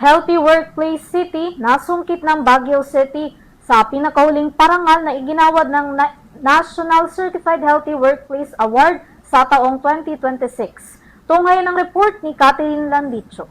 Healthy Workplace City nasungkit ng Baguio City sa pinakahuling parangal na iginawad ng National Certified Healthy Workplace Award sa taong 2026. Tunghayan ng report ni Catherine Landicho.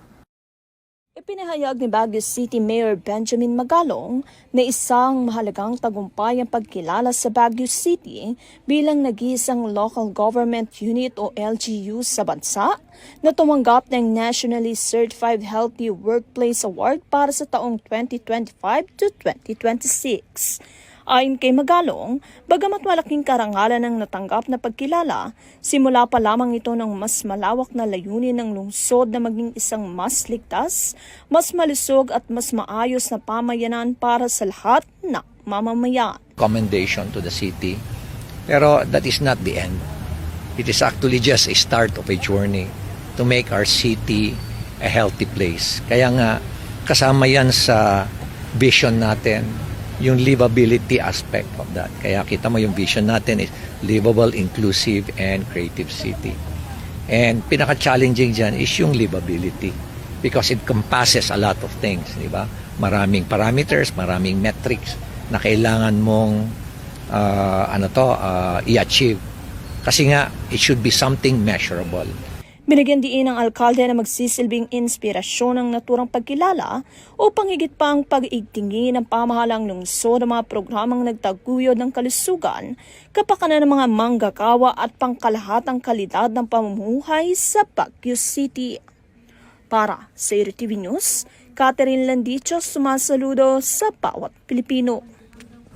Ipinahayag ni Baguio City Mayor Benjamin Magalong na isang mahalagang tagumpay ang pagkilala sa Baguio City bilang nag-iisang local government unit o LGU sa bansa na tumanggap ng Nationally Certified Healthy Workplace Award para sa taong 2025 to 2026. Ayon kay Magalong, bagamat malaking karangalan ang natanggap na pagkilala, simula pa lamang ito ng mas malawak na layunin ng lungsod na maging isang mas ligtas, mas malusog at mas maayos na pamayanan para sa lahat ng mamamayan. Commendation to the city, pero that is not the end. It is actually just a start of a journey to make our city a healthy place. Kaya nga, kasama yan sa vision natin, yung livability aspect of that. Kaya kita mo yung vision natin is livable, inclusive, and creative city. And pinaka-challenging dyan is yung livability because it encompasses a lot of things, di ba? Maraming parameters, maraming metrics na kailangan mong i-achieve. Kasi nga, it should be something measurable. Binigyan diin ng alkalde na magsisilbing inspirasyon ng naturang pagkilala upang higit pang pag-igtingin ng pamahalang lungsod ng mga programang nagtaguyod ng kalusugan, kapakanan ng mga manggagawa at pangkalahatang kalidad ng pamumuhay sa Baguio City. Para sa RTV News, Catherine Landicho, sumasaludo sa bawat Pilipino.